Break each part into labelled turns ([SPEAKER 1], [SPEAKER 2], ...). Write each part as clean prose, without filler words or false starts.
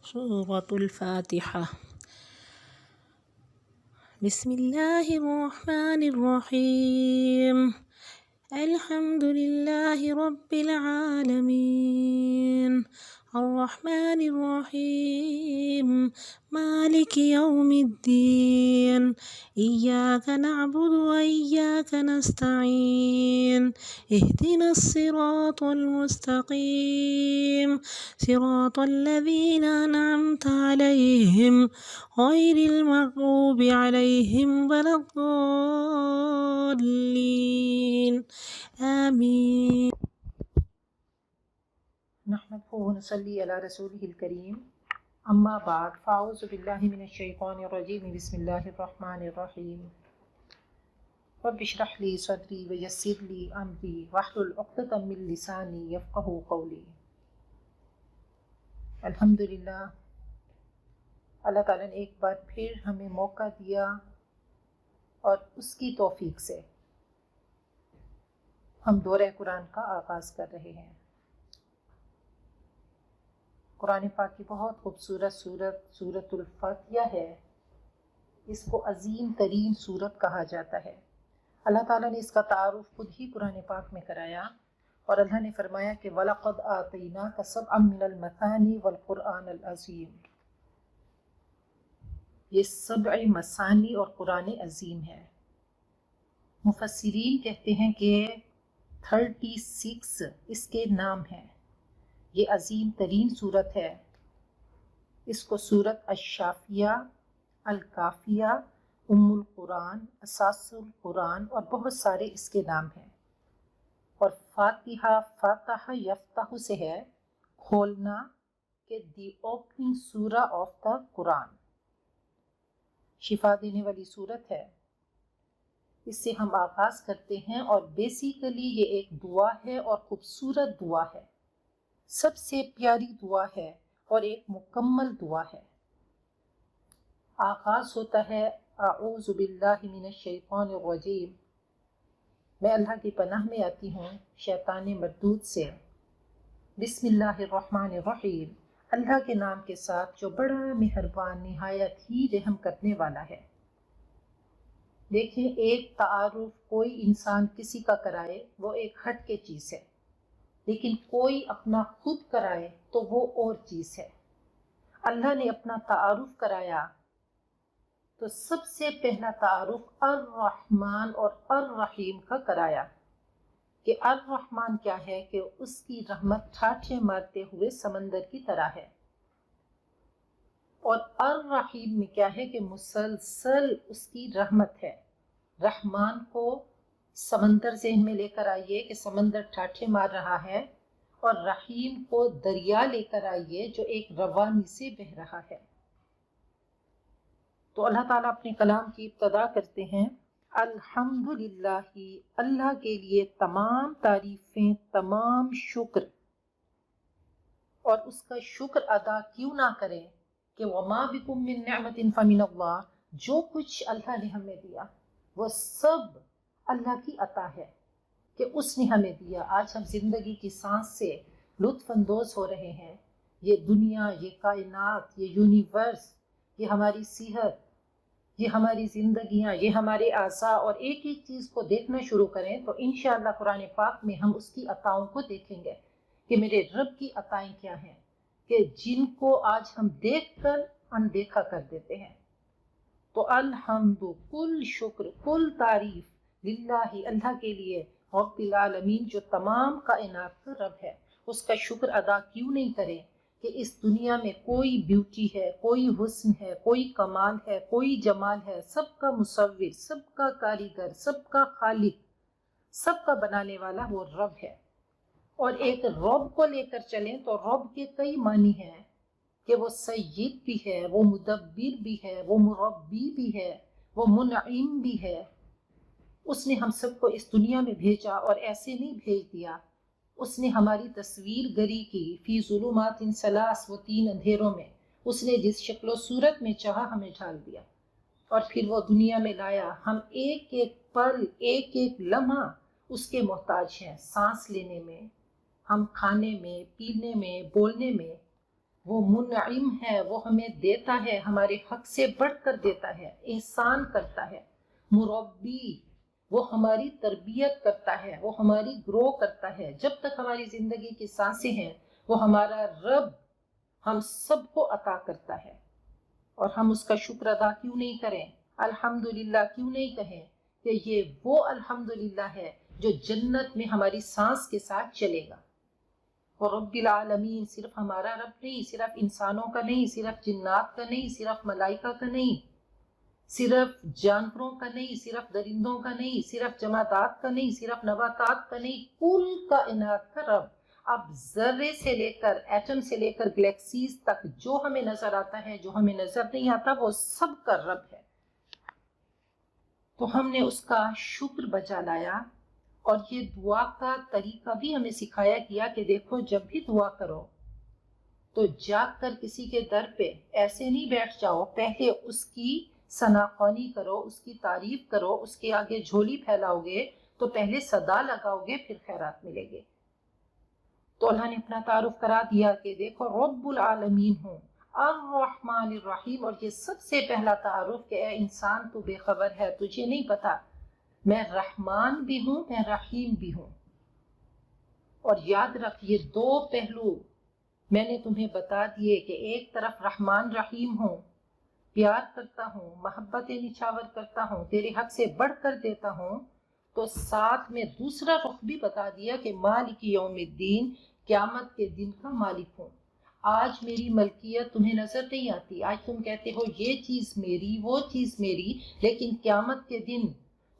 [SPEAKER 1] سورة الفاتحة. بسم الله الرحمن الرحيم. الحمد لله رب العالمين الرحمن الرحيم مالك يوم الدين إياك نعبد وإياك نستعين اهدنا الصراط المستقيم صراط الذين أنعمت عليهم غير المغضوب عليهم ولا الضالين آمين.
[SPEAKER 2] نحمده ونصلي على رسوله الكريم اما بعد فاعوذ بالله من الشیطان الرجیم بسم اللہ الرحمن الرحیم رب اشرح لي صدری ویسر لي امری واحلل عقدۃ من لسانی یفقهوا قولی۔ الحمدللہ اللہ تعالیٰ نے ایک بار پھر ہمیں موقع دیا اور اس کی توفیق سے ہم دورہ قرآن کا آغاز کر رہے ہیں۔ قرآن پاک کی بہت خوبصورت سورۃ الفاتحہ ہے۔ اس کو عظیم ترین سورت کہا جاتا ہے۔ اللہ تعالیٰ نے اس کا تعارف خود ہی قرآن پاک میں کرایا اور اللہ نے فرمایا کہ وَلَقَدْ آتَيْنَاكَ سَبْعًا مِّنَ الْمَثَانِي وَالْقُرْآنَ الْعَظِيمِ، یہ 7 مثانی اور قرآن عظیم ہے۔ مفسرین کہتے ہیں کہ 36 اس کے نام ہیں۔ یہ عظیم ترین صورت ہے۔ اس کو سورت الشافیہ، الکافیہ، ام القرآن، اساس القرآن اور بہت سارے اس کے نام ہیں۔ اور فاتحہ، فاتح یفتح سے ہے کھولنا، کہ دی اوپننگ سورہ آف دا قرآن، شفا دینے والی صورت ہے۔ اس سے ہم آغاز کرتے ہیں اور بیسیکلی یہ ایک دعا ہے اور خوبصورت دعا ہے، سب سے پیاری دعا ہے اور ایک مکمل دعا ہے۔ آغاز ہوتا ہے اعوذ باللہ من الشیطان الرجیم، میں اللہ کی پناہ میں آتی ہوں شیطان مردود سے۔ بسم اللہ الرحمن الرحیم، اللہ کے نام کے ساتھ جو بڑا مہربان نہایت ہی رحم کرنے والا ہے۔ دیکھیں، ایک تعارف کوئی انسان کسی کا کرائے وہ ایک ہٹ کے چیز ہے، لیکن کوئی اپنا خود کرائے تو وہ اور چیز ہے۔ اللہ نے اپنا تعارف کرایا تو سب سے پہلا تعارف الرحمن اور الرحیم کا کرایا، کہ الرحمن کیا ہے کہ اس کی رحمت ٹھاٹھے مارتے ہوئے سمندر کی طرح ہے، اور الرحیم میں کیا ہے کہ مسلسل اس کی رحمت ہے۔ رحمان کو سمندر ذہن میں لے کر آئیے کہ سمندر ٹھاٹھے مار رہا ہے، اور رحیم کو دریا لے کر آئیے جو ایک روانی سے بہہ رہا ہے۔ تو اللہ تعالیٰ اپنے کلام کی ابتدا کرتے ہیں الحمدللہ، اللہ کے لیے تمام تعریفیں، تمام شکر، اور اس کا شکر ادا کیوں نہ کریں کہ وما بکم من نعمت فمن اللہ، جو کچھ اللہ نے ہمیں دیا وہ سب اللہ کی عطا ہے کہ اس نے ہمیں دیا۔ آج ہم زندگی کی سانس سے لطف اندوز ہو رہے ہیں۔ یہ دنیا، یہ کائنات، یہ یونیورس، یہ ہماری صحت، یہ ہماری زندگیاں، یہ ہمارے اعضاء، اور ایک ایک چیز کو دیکھنا شروع کریں تو انشاءاللہ قرآن پاک میں ہم اس کی عطاؤں کو دیکھیں گے کہ میرے رب کی عطائیں کیا ہیں، کہ جن کو آج ہم دیکھ کر اندیکھا کر دیتے ہیں۔ تو الحمد، کل شکر، کل تعریف للہ، اللہ کے لیے، رب العالمین، جو تمام کائنات کا رب ہے۔ اس کا شکر ادا کیوں نہیں کریں کہ اس دنیا میں کوئی بیوٹی ہے، کوئی حسن ہے، کوئی کمال ہے، کوئی جمال ہے، سب کا مصور، سب کا کاریگر، سب کا خالق، سب کا بنانے والا وہ رب ہے۔ اور ایک رب کو لے کر چلیں تو رب کے کئی معنی ہیں، کہ وہ سید بھی ہے، وہ مدبر بھی ہے، وہ مربی بھی ہے، وہ منعم بھی ہے۔ اس نے ہم سب کو اس دنیا میں بھیجا اور ایسے نہیں بھیج دیا، اس نے ہماری تصویر گری کی، فی ظلمات ثلاث، وہ 3 اندھیروں میں اس نے جس شکل و صورت میں چاہا ہمیں ڈال دیا، اور پھر وہ دنیا میں لایا۔ ہم ایک ایک پل، ایک ایک لمحہ اس کے محتاج ہیں، سانس لینے میں، ہم کھانے میں، پینے میں، بولنے میں۔ وہ منعم ہے، وہ ہمیں دیتا ہے، ہمارے حق سے بڑھ کر دیتا ہے، احسان کرتا ہے۔ مربی، وہ ہماری تربیت کرتا ہے، وہ ہماری گرو کرتا ہے۔ جب تک ہماری زندگی کی سانسیں ہیں وہ ہمارا رب ہم سب کو عطا کرتا ہے، اور ہم اس کا شکر ادا کیوں نہیں کریں؟ الحمدللہ کیوں نہیں کہیں کہ یہ وہ الحمدللہ ہے جو جنت میں ہماری سانس کے ساتھ چلے گا۔ اور رب العالمین صرف ہمارا رب نہیں، صرف انسانوں کا نہیں، صرف جنات کا نہیں، صرف ملائکہ کا نہیں، صرف جانوروں کا نہیں، صرف درندوں کا نہیں، صرف جمادات کا نہیں، صرف نباتات کا نہیں، کل کائنات کا رب۔ اب ذرے سے لے کر ایٹم سے لے کر گلیکسیز تک جو ہمیں نظر آتا ہے، جو ہمیں نظر نہیں آتا، وہ سب کا رب ہے۔ تو ہم نے اس کا شکر بجا لایا، اور یہ دعا کا طریقہ بھی ہمیں سکھایا گیا کہ دیکھو جب بھی دعا کرو تو جاگ کر کسی کے در پہ ایسے نہیں بیٹھ جاؤ، پہلے اس کی ثناءخوانی کرو، اس کی تعریف کرو، اس کے آگے جھولی پھیلاؤ گے تو پہلے صدا لگاؤ گے، پھر خیرات ملے گے۔ تو اللہ نے اپنا تعارف کرا دیا کہ دیکھو رب العالمین ہوں، الرحمن الرحیم، اور یہ سب سے پہلا تعارف کہ اے انسان تو بے خبر ہے، تجھے نہیں پتا میں رحمان بھی ہوں، میں رحیم بھی ہوں۔ اور یاد رکھ یہ دو پہلو میں نے تمہیں بتا دیے کہ ایک طرف رحمان رحیم ہوں، پیار کرتا ہوں، محبتیں نچھاور کرتا ہوں، تیرے حق سے بڑھ کر دیتا ہوں، تو ساتھ میں دوسرا رخ بھی بتا دیا کہ مالک یوم الدین، قیامت کے دن کا مالک ہوں۔ آج میری ملکیت تمہیں نظر نہیں آتی، آج تم کہتے ہو یہ چیز میری، وہ چیز میری، لیکن قیامت کے دن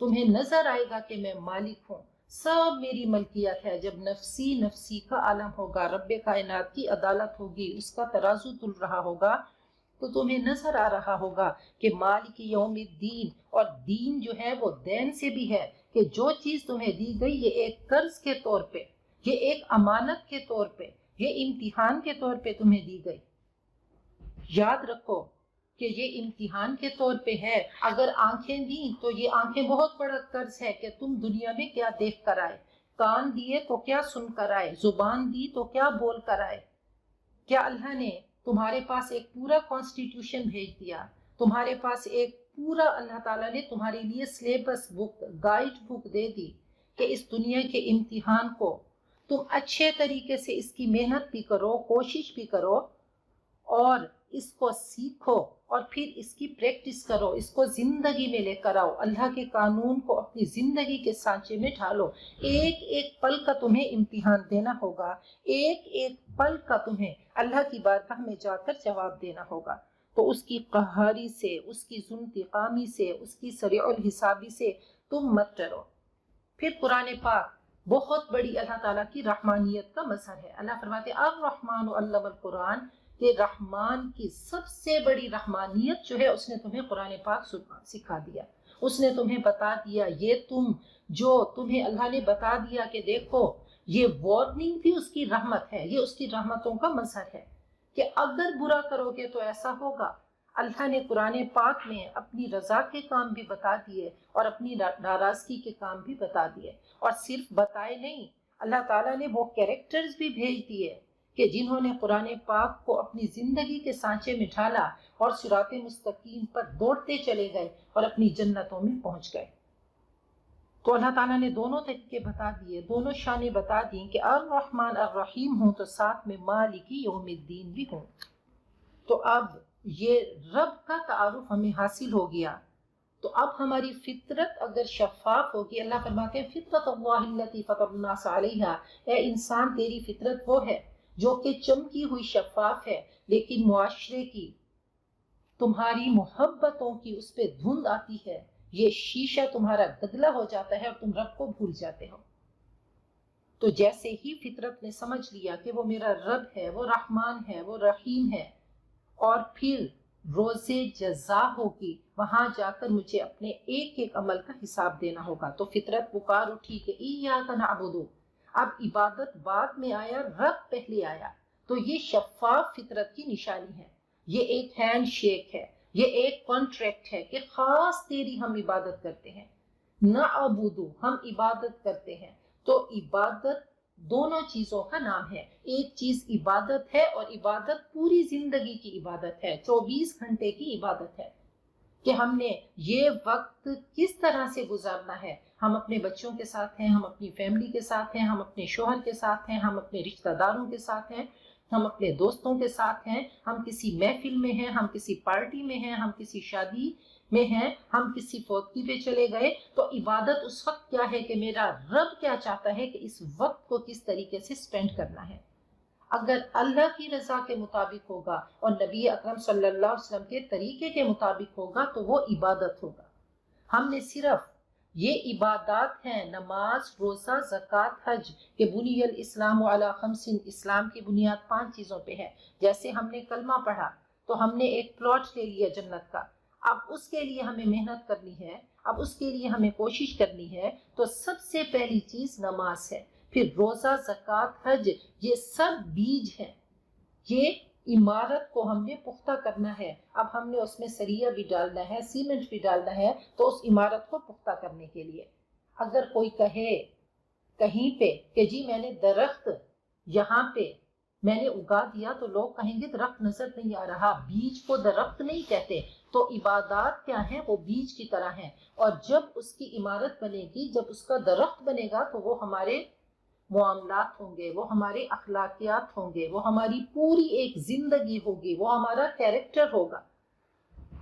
[SPEAKER 2] تمہیں نظر آئے گا کہ میں مالک ہوں، سب میری ملکیت ہے۔ جب نفسی نفسی کا عالم ہوگا، رب کائنات کی عدالت ہوگی، اس کا ترازو تل رہا ہوگا، تو تمہیں نظر آ رہا ہوگا کہ مالک یوم الدین، اور دین جو ہے وہ دین سے بھی ہے، کہ جو چیز تمہیں دی گئی یہ ایک قرض کے طور پہ، یہ ایک امانت کے طور پہ، یہ امتحان کے طور پہ تمہیں دی گئی۔ یاد رکھو کہ یہ امتحان کے طور پہ ہے۔ اگر آنکھیں دیں تو یہ آنکھیں بہت بڑا قرض ہے کہ تم دنیا میں کیا دیکھ کر آئے، کان دیے تو کیا سن کر آئے، زبان دی تو کیا بول کر آئے۔ کیا اللہ نے تمہارے پاس ایک پورا کانسٹیٹیوشن بھیج دیا، تمہارے پاس ایک پورا اللہ تعالیٰ نے تمہارے لیے سلیبس بک، گائیڈ بک دے دی کہ اس دنیا کے امتحان کو تم اچھے طریقے سے اس کی محنت بھی کرو، کوشش بھی کرو، اور اس کو سیکھو، اور پھر اس کی پریکٹس کرو، اس کو زندگی میں لے کر آؤ، اللہ کے قانون کو اپنی زندگی کے سانچے میں ڈھالو۔ ایک ایک پل کا تمہیں امتحان دینا ہوگا، ایک ایک پل کا تمہیں اللہ کی بارگاہ میں جا کر جواب دینا ہوگا۔ تو اس کی قہاری سے، اس کی ذوانتقامی سے، اس کی سریع الحسابی سے تم مت ڈرو۔ پھر قرآن پاک بہت بڑی اللہ تعالیٰ کی رحمانیت کا مظہر ہے۔ اللہ فرماتے ہیں الرحمن علم القرآن، کہ رحمان کی سب سے بڑی رحمانیت جو ہے اس نے تمہیں قرآن پاک سکھا دیا، اس نے تمہیں بتا دیا، یہ تمہیں اللہ نے بتا دیا کہ دیکھو یہ وارننگ بھی اس کی رحمت ہے، یہ اس کی رحمتوں کا مظہر ہے کہ اگر برا کرو گے تو ایسا ہوگا۔ اللہ نے قرآن پاک میں اپنی رضا کے کام بھی بتا دیے اور اپنی ناراضگی کے کام بھی بتا دیے، اور صرف بتائے نہیں، اللہ تعالیٰ نے وہ کیریکٹرز بھی بھیج دیے کہ جنہوں نے قرآن پاک کو اپنی زندگی کے سانچے میں ڈھالا اور صراط مستقیم پر دوڑتے چلے گئے اور اپنی جنتوں میں پہنچ گئے۔ تو اللہ تعالیٰ نے دونوں طریقے بتا دیے، دونوں شانیں بتا دیں کہ الرحمن الرحیم ہوں تو ساتھ میں مالک یوم الدین بھی ہوں۔ تو اب یہ رب کا تعارف ہمیں حاصل ہو گیا، تو اب ہماری فطرت اگر شفاف ہوگی، اللہ فرماتے ہیں فطرت اللہ التی فطر الناس علیہا، اے انسان تیری فطرت وہ ہے جو کہ چمکی ہوئی شفاف ہے، لیکن معاشرے کی، تمہاری محبتوں کی اس پہ دھند آتی ہے، یہ شیشہ تمہارا گدلا ہو جاتا ہے اور تم رب کو بھول جاتے ہو۔ تو جیسے ہی فطرت نے سمجھ لیا کہ وہ میرا رب ہے، وہ رحمان ہے، وہ رحیم ہے، اور پھر روز جزا ہوگی، وہاں جا کر مجھے اپنے ایک ایک عمل کا حساب دینا ہوگا، تو فطرت پکار اٹھی کہ ایاک نعبد، اب عبادت بعد میں آیا، رب پہلے آیا۔ تو یہ شفاف فطرت کی نشانی ہے، یہ ایک ہینڈ شیک ہے، یہ ایک کانٹریکٹ ہے کہ خاص تیری ہم عبادت کرتے ہیں، نعبد ہم عبادت کرتے ہیں۔ تو عبادت دونوں چیزوں کا نام ہے. ایک چیز عبادت ہے اور عبادت پوری زندگی کی عبادت ہے، 24 گھنٹے کی عبادت ہے کہ ہم نے یہ وقت کس طرح سے گزارنا ہے. ہم اپنے بچوں کے ساتھ ہیں، ہم اپنی فیملی کے ساتھ ہیں، ہم اپنے شوہر کے ساتھ ہیں، ہم اپنے رشتہ داروں کے ساتھ ہیں، ہم اپنے دوستوں کے ساتھ ہیں، ہم کسی محفل میں ہیں، ہم کسی پارٹی میں ہیں، ہم کسی شادی میں ہیں، ہم کسی فوتگی پہ چلے گئے. تو عبادت اس وقت کیا ہے کہ میرا رب کیا چاہتا ہے کہ اس وقت کو کس طریقے سے سپینڈ کرنا ہے. اگر اللہ کی رضا کے مطابق ہوگا اور نبی اکرم صلی اللہ علیہ وسلم کے طریقے کے مطابق ہوگا تو وہ عبادت ہوگا. ہم نے صرف یہ عبادات ہیں نماز، روزہ، زکوٰۃ، حج کہ بنی الاسلام علی خمس، اسلام کی بنیاد 5 چیزوں پہ ہے. جیسے ہم نے کلمہ پڑھا تو ہم نے ایک پلاٹ لے لیا جنت کا. اب اس کے لیے ہمیں محنت کرنی ہے، اب اس کے لیے ہمیں کوشش کرنی ہے. تو سب سے پہلی چیز نماز ہے، پھر روزہ، زکوٰۃ، حج، یہ سب بیج ہیں. یہ عمارت کو ہم نے پختہ کرنا ہے. اب ہم نے اس میں سریہ بھی ڈالنا ہے، سیمنٹ بھی ڈالنا ہے تو اس عمارت کو پختہ کرنے کے لیے. اگر کوئی کہے کہیں پہ کہ جی میں نے درخت یہاں پہ میں نے اگا دیا تو لوگ کہیں گے درخت نظر نہیں آ رہا. بیج کو درخت نہیں کہتے. تو عبادات کیا ہیں؟ وہ بیج کی طرح ہیں. اور جب اس کی عمارت بنے گی، جب اس کا درخت بنے گا تو وہ ہمارے معاملات ہوں گے، وہ ہمارے اخلاقیات ہوں گے، وہ ہماری پوری ایک زندگی ہوگی، وہ ہمارا کیریکٹر ہوگا.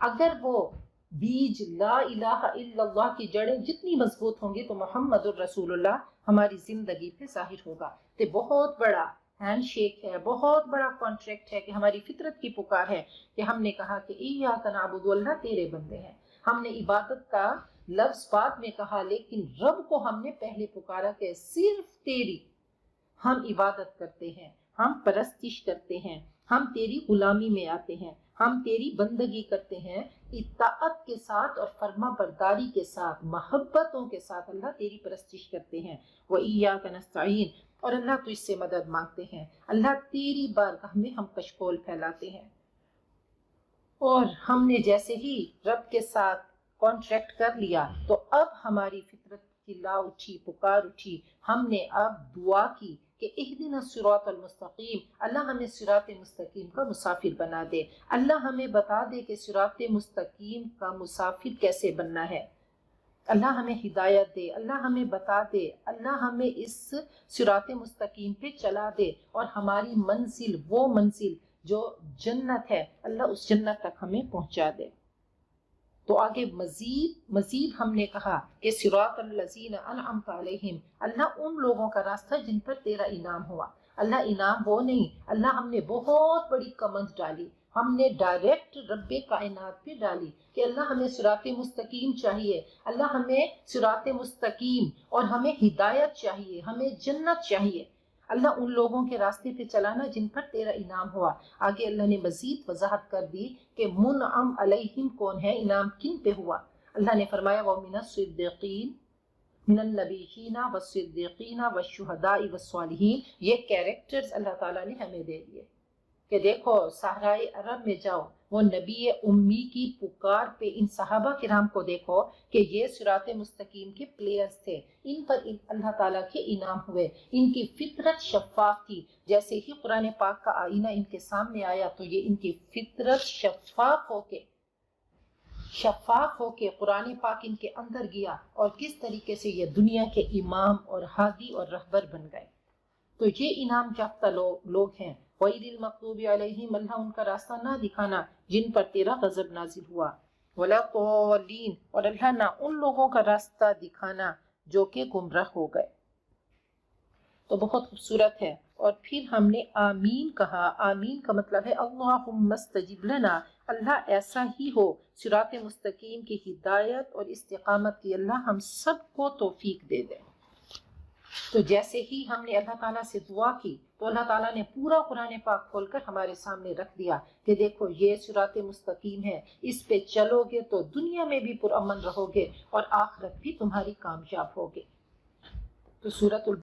[SPEAKER 2] اگر وہ بیج لا الہ الا اللہ کی جڑیں جتنی مضبوط ہوں گی تو محمد الرسول اللہ ہماری زندگی پہ ظاہر ہوگا. تو بہت بڑا ہینڈ شیک ہے، بہت بڑا کانٹریکٹ ہے کہ ہماری فطرت کی پکار ہے کہ ہم نے کہا کہ ایاک نعبد، اللہ تیرے بندے ہیں. ہم نے عبادت کا لفظ بعد میں کہا لیکن رب کو ہم نے پہلے پکارا کہ صرف تیری ہم عبادت کرتے ہیں، ہم پرستش کرتے ہیں، ہم تیری غلامی میں آتے ہیں، ہم تیری بندگی کرتے ہیں اطاعت کے ساتھ اور فرما برداری کے ساتھ، محبتوں کے ساتھ اللہ تیری پرستش کرتے ہیں. وَإِيَّاكَ نَسْتَعِينُ، اور اللہ تو اس سے مدد مانگتے ہیں. اللہ تیری بارگاہ میں ہم کشکول پھیلاتے ہیں. اور ہم نے جیسے ہی رب کے ساتھ کانٹریکٹ کر لیا تو اب ہماری فطرت کی لا اٹھی، پکار اٹھی. ہم نے اب دعا کی کہ اہدنا الصراط المستقیم، اللہ ہمیں صراط مستقیم کا مسافر بنا دے. اللہ ہمیں بتا دے کہ صراط مستقیم کا مسافر کیسے بننا ہے. اللہ ہمیں ہدایت دے، اللہ ہمیں بتا دے، اللہ ہمیں اس صراط مستقیم پہ چلا دے اور ہماری منزل، وہ منزل جو جنت ہے، اللہ اس جنت تک ہمیں پہنچا دے. تو آگے مزید ہم نے کہا کہ صراط الذین انعمت علیہم، اللہ ان لوگوں کا راستہ جن پر تیرا انعام ہوا. اللہ انعام وہ نہیں، اللہ ہم نے بہت بڑی کمند ڈالی، ہم نے ڈائریکٹ رب کائنات پہ ڈالی کہ اللہ ہمیں صراط مستقیم چاہیے، اللہ ہمیں صراط مستقیم اور ہمیں ہدایت چاہیے، ہمیں جنت چاہیے. اللہ ان لوگوں کے راستے پہ چلانا جن پر تیرا انعام ہوا. آگے اللہ نے مزید وضاحت کر دی کہ منعم علیہم کون ہے، انعام کن پہ ہوا. اللہ نے فرمایا وَمِنَ الصِّدِّقِينَ من النبیین والصدیقین والشہداء والصالحین. یہ کیریکٹرز اللہ تعالیٰ نے ہمیں دے دیے کہ دیکھو صحرائے عرب میں جاؤ، وہ نبی امی کی پکار پہ ان صحابہ کرام کو دیکھو کہ یہ صراط مستقیم کے پلیئرز تھے، ان پر اللہ تعالیٰ کے انعام ہوئے. ان کی فطرت شفاف تھی. جیسے ہی قرآن پاک کا آئینہ ان کے سامنے آیا تو یہ ان کی فطرت شفاف ہو کے قرآن پاک ان کے اندر گیا اور کس طریقے سے یہ دنیا کے امام اور ہادی اور رہبر بن گئے. تو یہ انعام یافتہ لوگ ہیں. غیر المغضوب علیہم، اللہ ان کا راستہ نہ دکھانا جن پر تیرا غضب نازل ہوا. ولا الضالین، اور اللہ نہ ان لوگوں کا راستہ دکھانا جو کہ گمراہ ہو گئے. تو بہت خوبصورت ہے. اور پھر ہم نے آمین کہا. آمین کا مطلب ہے اللہم استجب لنا، اللہ ایسا ہی ہو. صراط مستقیم کی ہدایت اور استقامت کی اللہ ہم سب کو توفیق دے دے. تو جیسے ہی ہم نے اللہ تعالیٰ سے دعا کی تو اللہ تعالیٰ نے پورا قرآن پاک کھول کر ہمارے سامنے رکھ دیا کہ دیکھو یہ صراط مستقیم ہے، اس پہ چلو گے تو دنیا میں بھی پرامن رہو گے اور آخرت بھی تمہاری کامیاب ہوگی. تو سورۃ